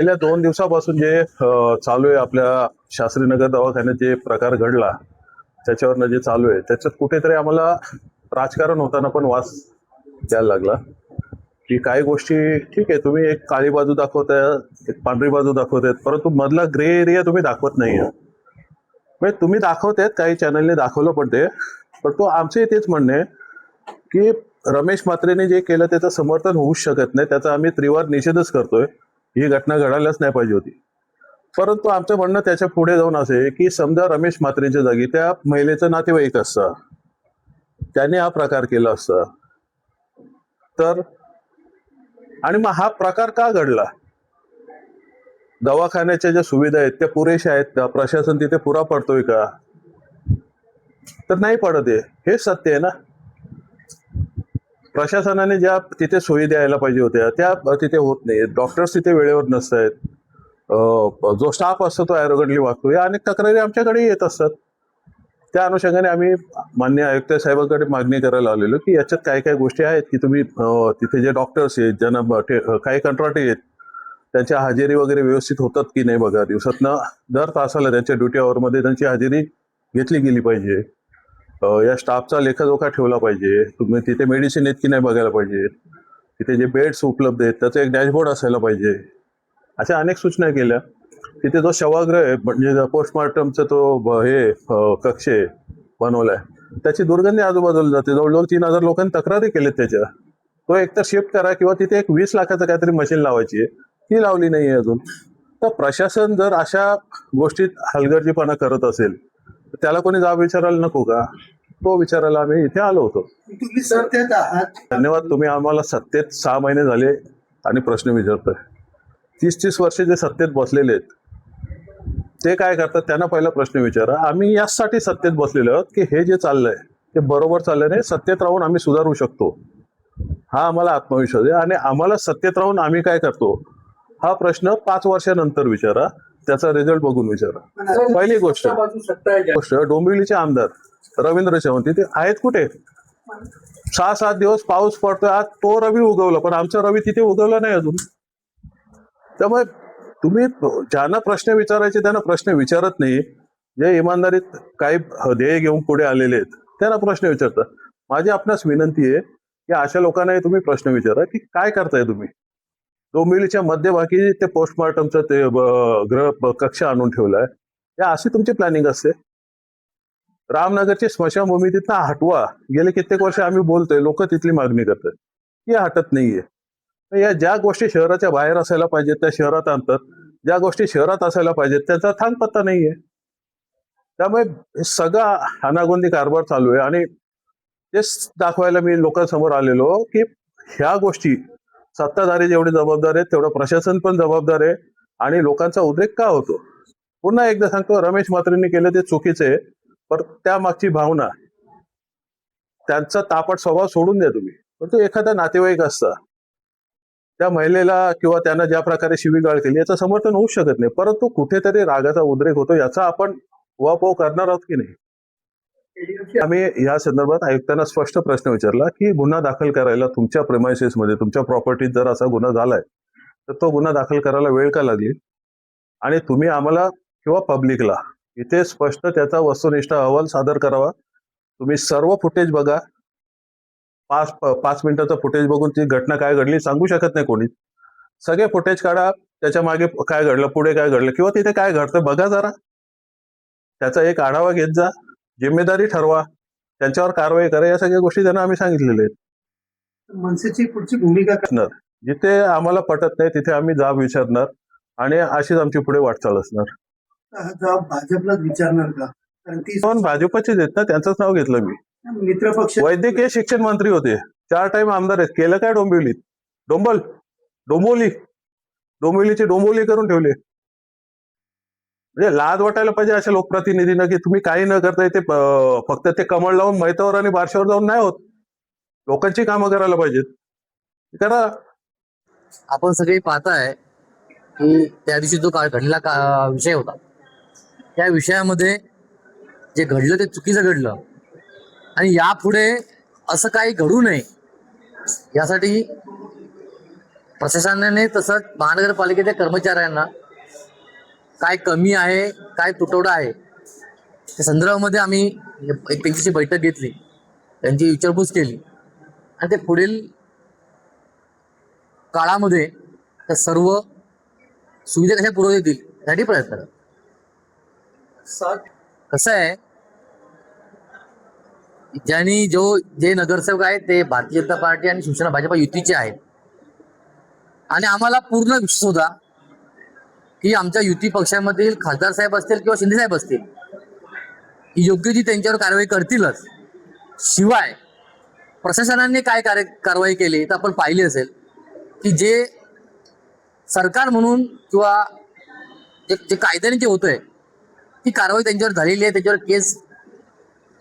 गेल्या 2 दिवसापासून जे चालू आहे आपल्या शास्त्रीनगर दवाखान्यात जे प्रकार घडला त्याच्यावरनं जे चालू आहे त्याच्यात कुठेतरी आम्हाला राजकारण होताना पण वास द्यायला लागला की काही गोष्टी ठीक आहे, तुम्ही एक काळी बाजू दाखवताय, एक पांढरी बाजू दाखवतायत, परंतु मधला ग्रे एरिया तुम्ही दाखवत नाहीये. म्हणजे तुम्ही दाखवतायत, काही चॅनलने दाखवलं पण ते, पण तो आमचे तेच म्हणणे आहे की रमेश म्हात्रेने जे केलं त्याचं समर्थन होऊच शकत नाही, त्याचा आम्ही त्रिवार निषेधच करतोय. ही घटना घडायलाच नाही पाहिजे होती. परंतु आमचं म्हणणं त्याच्या पुढे जाऊन असे आहे की समजा रमेश म्हात्रेच्या जागी त्या महिलेचं नातेवाईक असता, त्याने हा प्रकार केला असता तर, आणि मग हा प्रकार का घडला? दवाखान्याच्या ज्या सुविधा आहेत त्या पुरेशा आहेत का? प्रशासन तिथे पुरा पडतोय का? तर नाही पडत आहे. हे सत्य आहे ना. प्रशासनाने ज्या तिथे सोयी द्यायला पाहिजे होत्या त्या तिथे होत नाही. डॉक्टर्स तिथे वेळेवर नसतात. जो स्टाफ असतो तो ॲरोगंटली वागतो. या अनेक तक्रारी आमच्याकडे येत असतात. त्या अनुषंगाने आम्ही माननीय आयुक्त साहेबांकडे मागणी करायला आलेलो की याच्यात काय काय गोष्टी आहेत की तुम्ही तिथे जे डॉक्टर्स आहेत, ज्यांना काही कंत्राटी आहेत, त्यांच्या हजेरी वगैरे व्यवस्थित होतात की नाही बघा. दिवसातनं दर तासाला त्यांच्या ड्युटी आवरमध्ये त्यांची हजेरी घेतली गेली पाहिजे. या स्टाफचा लेखाजोखा ठेवला पाहिजे. तुम्ही तिथे मेडिसिन आहेत की नाही बघायला पाहिजे. तिथे जे बेड्स उपलब्ध आहेत त्याचं एक डॅशबोर्ड असायला पाहिजे. अशा अनेक सूचना केल्या. तिथे जो शवाग्रह आहे म्हणजे पोस्टमॉर्टमचा तो कक्ष आहे बनवलाय, त्याची दुर्गंधी आजूबाजूला जाते. जवळजवळ 3,000 लोकांनी तक्रारी केल्यात त्याच्या. तो एकतर शिफ्ट करा किंवा तिथे एक 20 लाखाचं काहीतरी मशीन लावायची आहे, ती लावली नाहीये अजून. तर प्रशासन जर अशा गोष्टीत हलगर्जीपणा करत असेल तर त्याला कोणी जाब विचारायला नको का? तो विचारायला आम्ही इथे आलो होतो. तुम्ही सत्तेत आहात. धन्यवाद. तुम्ही आम्हाला सत्तेत 6 महिने झाले आणि प्रश्न विचारताय. 30-30 वर्ष जे सत्तेत बसलेले आहेत ते काय करतात त्यांना पहिला प्रश्न विचारा. आम्ही यासाठी सत्तेत बसलेलो आहोत की हे जे चाललंय ते बरोबर चाललंय नाही, सत्तेत राहून आम्ही सुधारू शकतो, हा आम्हाला आत्मविश्वास आहे. आणि आम्हाला सत्तेत राहून आम्ही काय करतो हा प्रश्न 5 वर्षानंतर विचारा, त्याचा रिझल्ट बघून विचारा. पहिली गोष्ट डोंबिवलीचे आमदार रवींद्र चव्हाण तिथे आहेत कुठे? 6-7 दिवस पाऊस पडतोय, आज तो रवी उगवला पण आमचा रवी तिथे उगवला नाही अजून. त्यामुळे तुम्ही ज्यांना प्रश्न विचारायचे त्यांना प्रश्न विचारत नाही. जे इमानदारीत काही ध्येय घेऊन पुढे आलेले आहेत त्यांना प्रश्न विचारतात. माझी आपणास विनंती आहे की अशा लोकांना तुम्ही प्रश्न विचारा की काय करताय तुम्ही. डोंबिवलीच्या मध्यभागी ते पोस्टमॉर्टमचं ते ग्रह कक्ष आणून ठेवलाय. या अशी तुमची प्लॅनिंग असते. रामनगरची स्मशानभूमी तिथं हटवा. गेले कित्येक वर्ष आम्ही बोलतोय, लोक तिथली मागणी करतात, ती हटत नाहीये. या ज्या गोष्टी शहराच्या बाहेर असायला पाहिजेत त्या शहरात आणतात, ज्या गोष्टी शहरात असायला पाहिजेत त्याचा थांगपत्ता नाहीये. त्यामुळे सगळा हानागोंदी कारभार चालू आहे. आणि तेच दाखवायला मी लोकांसमोर आलेलो की ह्या गोष्टी सत्ताधारी जेवढे जबाबदार आहेत तेवढं प्रशासन पण जबाबदार आहे. आणि लोकांचा उद्रेक का होतो? पुन्हा एकदा सांगतो, रमेश म्हात्रेंनी केलं ते चुकीचं आहे, पण त्यामागची भावना, त्यांचा तापट स्वभाव सोडून द्या तुम्ही. परंतु एखादा नातेवाईक असता, त्या महिलेला किंवा त्यांना ज्या प्रकारे शिवीगाळ केली याचं समर्थन होऊ शकत नाही, परंतु कुठेतरी रागाचा उद्रेक होतो याचा आपण उहापोह करणार आहोत की नाही. आम्ही या संदर्भात आयुक्तांना स्पष्ट प्रश्न विचारला की गुन्हा दाखल करायला तुमच्या प्रेमायसेस मध्ये, तुमच्या प्रॉपर्टीत जर असा गुन्हा झालाय तर तो गुन्हा दाखल करायला वेळ का लागली? आणि तुम्ही आम्हाला किंवा पब्लिकला इथे स्पष्ट त्याचा वस्तुनिष्ठ अहवाल सादर करावा. तुम्ही सर्व फुटेज बघा. 5 मिनिटाचं फुटेज बघून ती घटना काय घडली सांगू शकत नाही कोणी. सगळे फुटेज काढा, त्याच्या मागे काय घडलं, पुढे काय घडलं, किंवा तिथे काय घडतं बघा जरा. त्याचा एक आढावा घेत जा, जिम्मेदारी ठरवा, त्यांच्यावर कारवाई करा. या सगळ्या गोष्टी त्यांना आम्ही सांगितलेल्या आहेत. मनसेची पुढची भूमिका काय? जिथे आम्हाला पटत नाही तिथे आम्ही जाब विचारणार आणि अशीच आमची पुढे वाटचाल असणार. जबाब भाजपलाच विचारणार का? कारण ती पण भाजपचेच आहेत ना, त्यांचंच नाव घेतलं मी. मित्रपक्ष वैद्यकीय शिक्षण मंत्री होते, 4 टाइम आमदार आहेत. केलं काय डोंबिवलीत? डोंबिवलीची डोंबिवली करून ठेवली. म्हणजे लाज वाटायला पाहिजे अशा लोकप्रतिनिधींना की तुम्ही काही न करता ते फक्त ते कमळ लावून मैतावर आणि बारशावर जाऊन नाही होत. लोकांची कामं करायला पाहिजेत. करा. आपण सगळे पाहताय की त्या दिवशी जो घडला विषय होता, त्या विषयामध्ये जे घडलं ते चुकीचं घडलं आणि यापुढे असं काही घडू नये यासाठी प्रशासनाने तसंच महानगरपालिकेच्या कर्मचाऱ्यांना काय कमी आहे, काय तुटवडा आहे, त्या संदर्भामध्ये आम्ही एक त्यांची बैठक घेतली, त्यांची विचारपूस केली आणि ते पुढील काळामध्ये त्या सर्व सुविधा कशा पुरवता येतील यासाठी प्रयत्न करा. कसं आहे, जे नगरसेवक आहेत ते भारतीय जनता पार्टी आणि शिवसेना भाजपा युतीचे आहेत आणि आम्हाला पूर्ण विश्वास होता की आमच्या युती पक्षामधील खासदार साहेब असतील किंवा शिंदे साहेब असतील ही योग्य ती त्यांच्यावर कारवाई करतीलच. शिवाय प्रशासनाने काय कारवाई केली तर आपण पाहिली असेल की जे सरकार म्हणून किंवा जे कायद्याने जे होतंय ती कारवाई त्यांच्यावर झालेली आहे, त्याच्यावर केस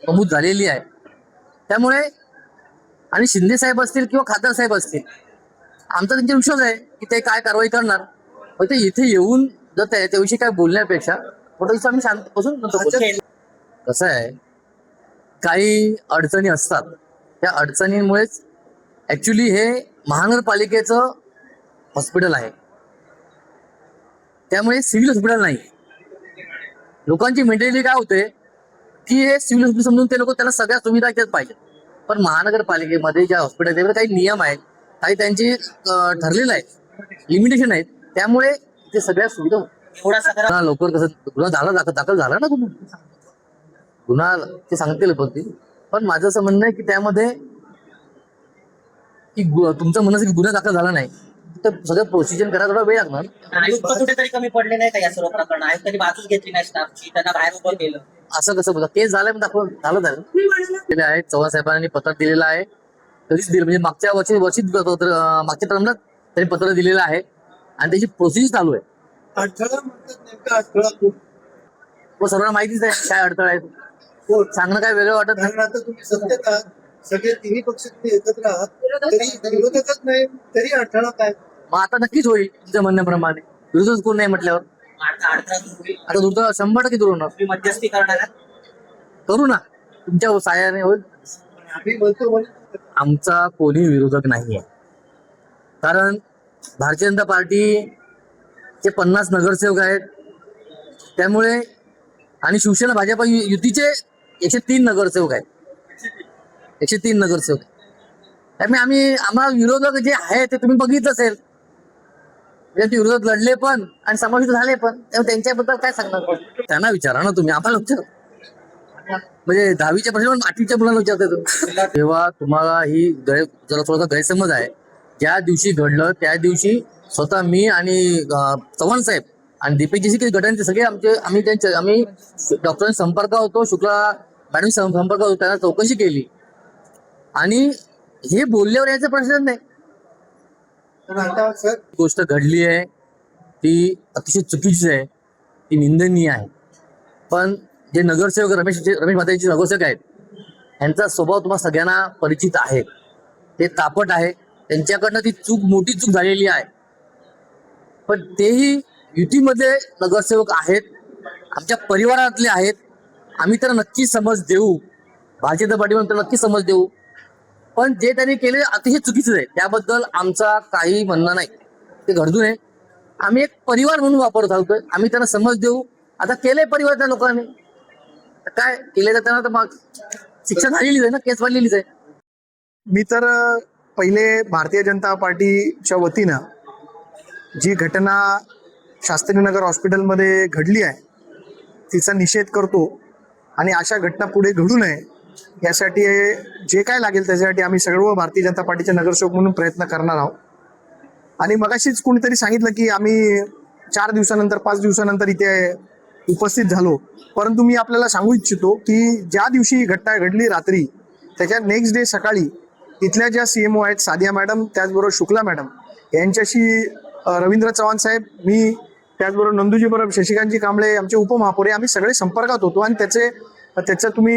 नमूद झालेली आहे. त्यामुळे आणि शिंदे साहेब असतील किंवा खासदार साहेब असतील, आमचा त्यांच्यावर विश्वास आहे की ते काय कारवाई करणार. पण ते इथे येऊन जर त्याविषयी काय बोलण्यापेक्षा थोडंसं आम्ही शांत बसून कसं आहे, काही अडचणी असतात, त्या अडचणींमुळेच ऍक्च्युली हे महानगरपालिकेचं हॉस्पिटल आहे, त्यामुळे सिव्हिल हॉस्पिटल नाही. लोकांची मेंटॅलिटी काय होते की हे सिव्हिल हॉस्पिटल समजून ते लोक त्यांना सगळ्या सुविधा घेत पाहिजे. पण महानगरपालिकेमध्ये ज्या हॉस्पिटल त्यामध्ये काही नियम आहेत, काही त्यांची ठरलेलं आहे, लिमिटेशन आहेत, त्यामुळे ते सगळ्या सुविधा लवकर कसं गुन्हा झाला दाखल झाला ना गुन्हा ते सांगतील पण माझं असं म्हणणं आहे की त्यामध्ये की तुमचं म्हणणं की गुन्हा दाखल झाला नाही तर सगळं प्रोसिजर करायला थोडा वेळ लागणार. आयुक्त कुठेतरी कमी पडले नाही का या सर्व प्रकरण? आयुक्तांनी बाजूच घेतली नाही स्टाफची, त्यांना बाहेर उभं केलं. असं कसं बोलता? केस झालंय पण झालं आहे. चव्हाण साहेबांनी पत्र दिलेलं आहे, कधीच दिलं म्हणजे मागच्या मागच्या टर्मला त्यांनी पत्र दिलेलं आहे आणि त्याची प्रोसिजर चालू आहे. अडथळा म्हणतात, नेमका अडथळा खूप. सर्वांना माहितीच आहे काय अडथळा आहे, सांगणं काय वेगळं वाटत नाही. कारण आता तुम्ही सत्तेत आहात, सगळे तिन्ही पक्ष तुम्ही एकत्र आहात, तरी विरोधकच नाही, तरी अडथळा काय? मग आता नक्कीच होईल तुमच्या म्हणण्याप्रमाणे. विरोधच कोण नाही म्हटल्यावर अडथळा दूर होईल. आता दूर 100% दूर होणार. तुम्ही मध्यस्थी करणार आहात? करू ना, तुमच्या सहाय्याने होईल. आम्ही म्हणतो म्हणून आमचा कोणी विरोधक नाहीये, कारण भारतीय जनता पार्टीचे 50 नगरसेवक आहेत, त्यामुळे आणि शिवसेना भाजपा युतीचे 103 नगरसेवक आहेत, 103 नगरसेवक. त्यामुळे आम्हाला विरोधक जे आहे ते तुम्ही बघितलं असेल, ते विरोधक लढले पण आणि समाविष्ट झाले पण, त्यामुळे त्यांच्याबद्दल काय सांगणार? त्यांना विचारा ना तुम्ही, आम्हाला विचारा. म्हणजे 10वीच्या प्रश्न 8वीच्या मुलांना विचारते तुम्ही. तेव्हा तुम्हाला ही जरा थोडासा गैरसमज आहे. ज्या दिवशी घडलं त्या दिवशी स्वतः मी आणि चव्हाण साहेब आणि दीपकजी काही गटांचे सगळे आम्ही डॉक्टरांशी संपर्कात होतो, शुक्ला मॅडम संपर्कात होतो, त्यांना चौकशी केली आणि हे बोलल्यावर याचा प्रश्न नाही. पण आता सर गोष्ट घडली आहे ती अतिशय चुकीची आहे, ती निंदनीय आहे. पण जे नगरसेवक रमेश म्हात्रेचे नगरसेवक आहेत, यांचा स्वभाव तुम्हाला सगळ्यांना परिचित आहे. ते तापट आहे, त्यांच्याकडनं ती मोठी चूक झालेली आहे. पण तेही युतीमध्ये नगरसेवक आहेत, आमच्या परिवारातले आहेत. आम्ही तर नक्की समज देऊ, भारतीय जनता पार्टीमध्ये तर नक्की समज देऊ. पण जे त्यांनी केले अतिशय चुकीचं आहे, त्याबद्दल आमचा काही म्हणणं नाही. ते घडू नये. आम्ही एक परिवार म्हणून वापरत आहोत, आम्ही त्यांना समज देऊ. आता केले परिवाराच्या लोकांनी काय केले तर त्यांना तर मग शिक्षा झालेलीच आहे ना, केस वाढलेलीच आहे. मी तर पहिले भारतीय जनता पार्टीच्या वतीनं जी घटना शास्त्रीनगर हॉस्पिटलमध्ये घडली आहे तिचा निषेध करतो आणि अशा घटना पुढे घडू नये यासाठी जे काय लागेल त्याच्यासाठी आम्ही सर्व भारतीय जनता पार्टीचे नगरसेवक म्हणून प्रयत्न करणार आहोत. आणि मगाशीच कोणीतरी सांगितलं की आम्ही 4 दिवसानंतर 5 दिवसानंतर इथे उपस्थित झालो, परंतु मी आपल्याला सांगू इच्छितो की ज्या दिवशी ही घटना घडली रात्री, त्याच्या नेक्स्ट डे सकाळी इथल्या ज्या CMO आहेत सादिया मॅडम, त्याचबरोबर शुक्ला मॅडम यांच्याशी रवींद्र चव्हाण साहेब, मी, त्याचबरोबर नंदूजी परब, शशिकांतजी कांबळे, आमचे उपमहापौर, आम्ही सगळे संपर्कात होतो आणि त्याचा तुम्ही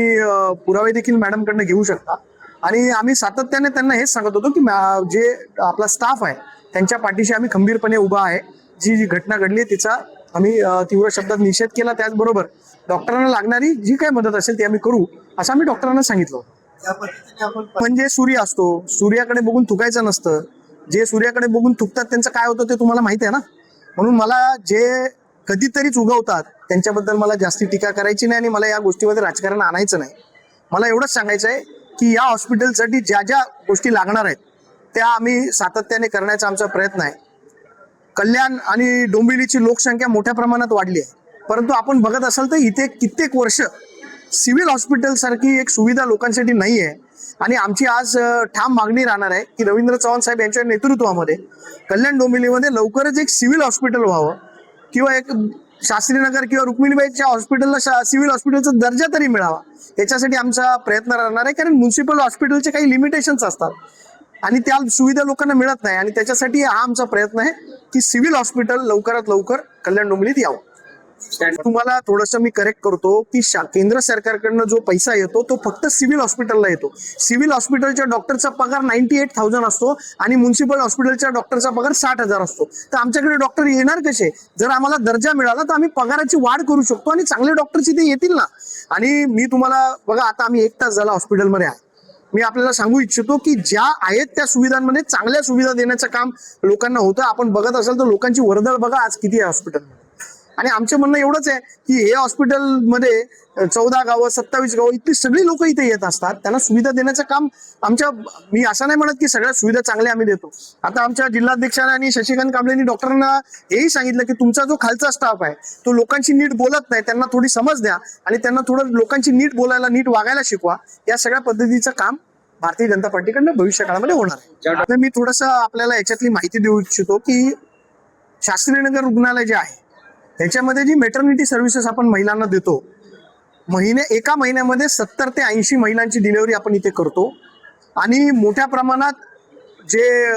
पुरावे देखील मॅडमकडनं घेऊ शकता. आणि आम्ही सातत्याने त्यांना हेच सांगत होतो की जे आपला स्टाफ आहे त्यांच्या पाठीशी आम्ही खंबीरपणे उभा आहे. जी घटना घडली तिचा आम्ही तीव्र शब्दात निषेध केला. त्याचबरोबर डॉक्टरांना लागणारी जी काही मदत असेल ती आम्ही करू असं आम्ही डॉक्टरांना सांगितलं. त्या पद्धतीने आपण म्हणजे सूर्य असतो, सूर्याकडे बघून थुकायचं नसतं. जे सूर्याकडे बघून थुकतात त्यांचं काय होतं ते तुम्हाला माहिती आहे ना. म्हणून मला जे कधीतरीच उगवतात त्यांच्याबद्दल मला जास्ती टीका करायची नाही आणि मला या गोष्टीमध्ये राजकारण आणायचं नाही. मला एवढंच सांगायचं आहे की या हॉस्पिटलसाठी ज्या ज्या गोष्टी लागणार आहेत त्या आम्ही सातत्याने करण्याचा आमचा प्रयत्न आहे. कल्याण आणि डोंबिवलीची लोकसंख्या मोठ्या प्रमाणात वाढली आहे, परंतु आपण बघत असाल तर इथे कित्येक वर्ष सिव्हिल हॉस्पिटल सारखी एक सुविधा लोकांसाठी नाही आहे. आणि आमची आज ठाम मागणी राहणार आहे की रवींद्र चव्हाण साहेब यांच्या नेतृत्वामध्ये कल्याण डोंबिवलीमध्ये लवकरच एक सिव्हिल हॉस्पिटल व्हावं किंवा एक शास्त्रीनगर किंवा रुक्मिणीबाईच्या हॉस्पिटलला सिव्हिल हॉस्पिटलचा दर्जा तरी मिळावा, याच्यासाठी आमचा प्रयत्न राहणार आहे. कारण म्युन्सिपल हॉस्पिटलचे काही लिमिटेशन्स असतात आणि त्या सुविधा लोकांना मिळत नाही आणि त्याच्यासाठी हा आमचा प्रयत्न आहे की सिव्हिल हॉस्पिटल लवकरात लवकर कल्याण डोंबिवलीत यावं. तुम्हाला थोडंसं मी करेक्ट करतो की केंद्र सरकारकडनं जो पैसा येतो तो फक्त सिव्हिल हॉस्पिटलला येतो. सिव्हिल हॉस्पिटलच्या डॉक्टरचा पगार 98,000 असतो आणि म्युन्सिपल हॉस्पिटलच्या डॉक्टरचा पगार 60,000 असतो. तर आमच्याकडे डॉक्टर येणार कसे? जर आम्हाला दर्जा मिळाला तर आम्ही पगाराची वाढ करू शकतो आणि चांगले डॉक्टर्स इथे येतील ना. आणि मी तुम्हाला बघा, आता आम्ही 1 तास झाला हॉस्पिटलमध्ये आहे. मी आपल्याला सांगू इच्छितो की ज्या आहेत त्या सुविधांमध्ये चांगल्या सुविधा देण्याचं काम लोकांना होतं. आपण बघत असाल तर लोकांची वर्दळ बघा आज किती आहे हॉस्पिटलमध्ये. आणि आमचं म्हणणं एवढंच आहे की हे हॉस्पिटलमध्ये 14 गावं 27 गावं इतकी सगळी लोक इथे येत असतात, त्यांना सुविधा देण्याचं काम मी असं नाही म्हणत की सगळ्या सुविधा चांगल्या आम्ही देतो. आता आमच्या जिल्हाध्यक्षांनी आणि शशिकांत कांबळेंनी डॉक्टरांना हेही सांगितलं की तुमचा जो खालचा स्टाफ आहे तो लोकांची नीट बोलत नाही, त्यांना थोडी समज द्या आणि त्यांना थोडं लोकांची नीट बोलायला नीट वागायला शिकवा. या सगळ्या पद्धतीचं काम भारतीय जनता पार्टीकडनं भविष्य काळामध्ये होणार आहे. तर मी थोडंसं आपल्याला याच्यातली माहिती देऊ इच्छितो की शास्त्रीनगर रुग्णालय जे आहे त्याच्यामध्ये जी मेटर्निटी सर्व्हिसेस आपण महिलांना देतो, एका महिन्यामध्ये 70 ते 80 महिलांची डिलिव्हरी आपण इथे करतो. आणि मोठ्या प्रमाणात जे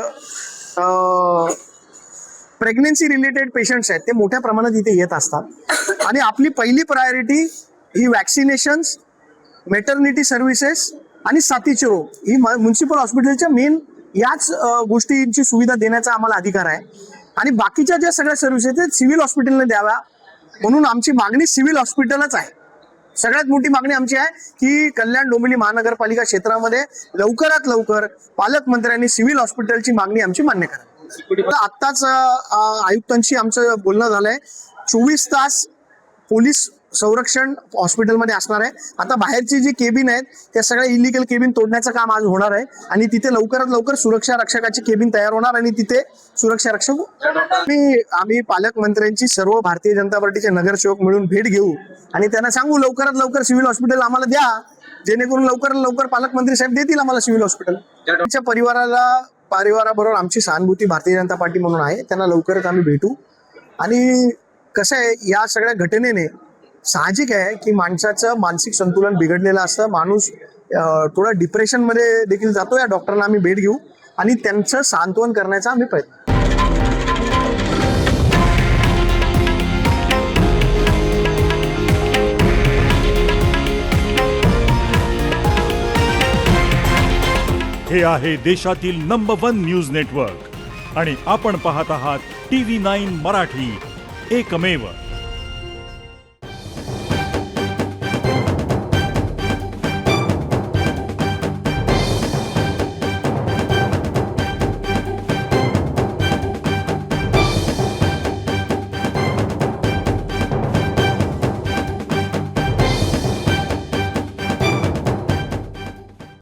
प्रेग्नन्सी रिलेटेड पेशंट्स आहेत ते मोठ्या प्रमाणात इथे येत असतात. आणि आपली पहिली प्रायोरिटी ही वॅक्सिनेशन्स, मेटर्निटी सर्व्हिसेस आणि साथीचे रोग ही म्युन्सिपल हॉस्पिटलच्या मेन याच गोष्टींची सुविधा देण्याचा आम्हाला अधिकार आहे. आणि बाकीच्या ज्या सगळ्या सर्व्हिसेस आहेत सिव्हिल हॉस्पिटलने द्याव्या, म्हणून आमची मागणी सिव्हिल हॉस्पिटलच आहे. सगळ्यात मोठी मागणी आमची आहे की कल्याण डोंबिवली महानगरपालिका क्षेत्रामध्ये लवकरात लवकर पालकमंत्र्यांनी सिव्हिल हॉस्पिटलची मागणी आमची मान्य करा. आत्ताच आयुक्तांशी आमचं बोलणं झालंय. 24 तास पोलीस संरक्षण हॉस्पिटलमध्ये असणार आहे. आता बाहेरची जी केबिन आहेत त्या सगळ्या इलिगल केबिन तोडण्याचं काम आज होणार आहे आणि तिथे लवकरात लवकर सुरक्षा रक्षकाची केबिन तयार होणार आणि तिथे सुरक्षा रक्षक आम्ही पालकमंत्र्यांची सर्व भारतीय जनता पार्टीचे नगरसेवक मिळून भेट घेऊ आणि त्यांना सांगू लवकरात लवकर सिव्हिल हॉस्पिटल आम्हाला द्या, जेणेकरून लवकरात लवकर पालकमंत्री साहेब देतील आम्हाला सिव्हिल हॉस्पिटल. त्यांच्या परिवाराबरोबर आमची सहानुभूती भारतीय जनता पार्टी म्हणून आहे. त्यांना लवकरच आम्ही भेटू. आणि कसं आहे, या सगळ्या घटनेने साहजिक आहे की माणसाचं मानसिक संतुलन बिघडलेलं असतं, माणूस थोडा डिप्रेशनमध्ये देखील जातो. या डॉक्टरांना आम्ही भेट घेऊ आणि त्यांचं सांत्वन करण्याचा आम्ही प्रयत्न. हे आहे देशातील नंबर 1 न्यूज नेटवर्क आणि आपण पाहत आहात TV9 मराठी, एकमेव.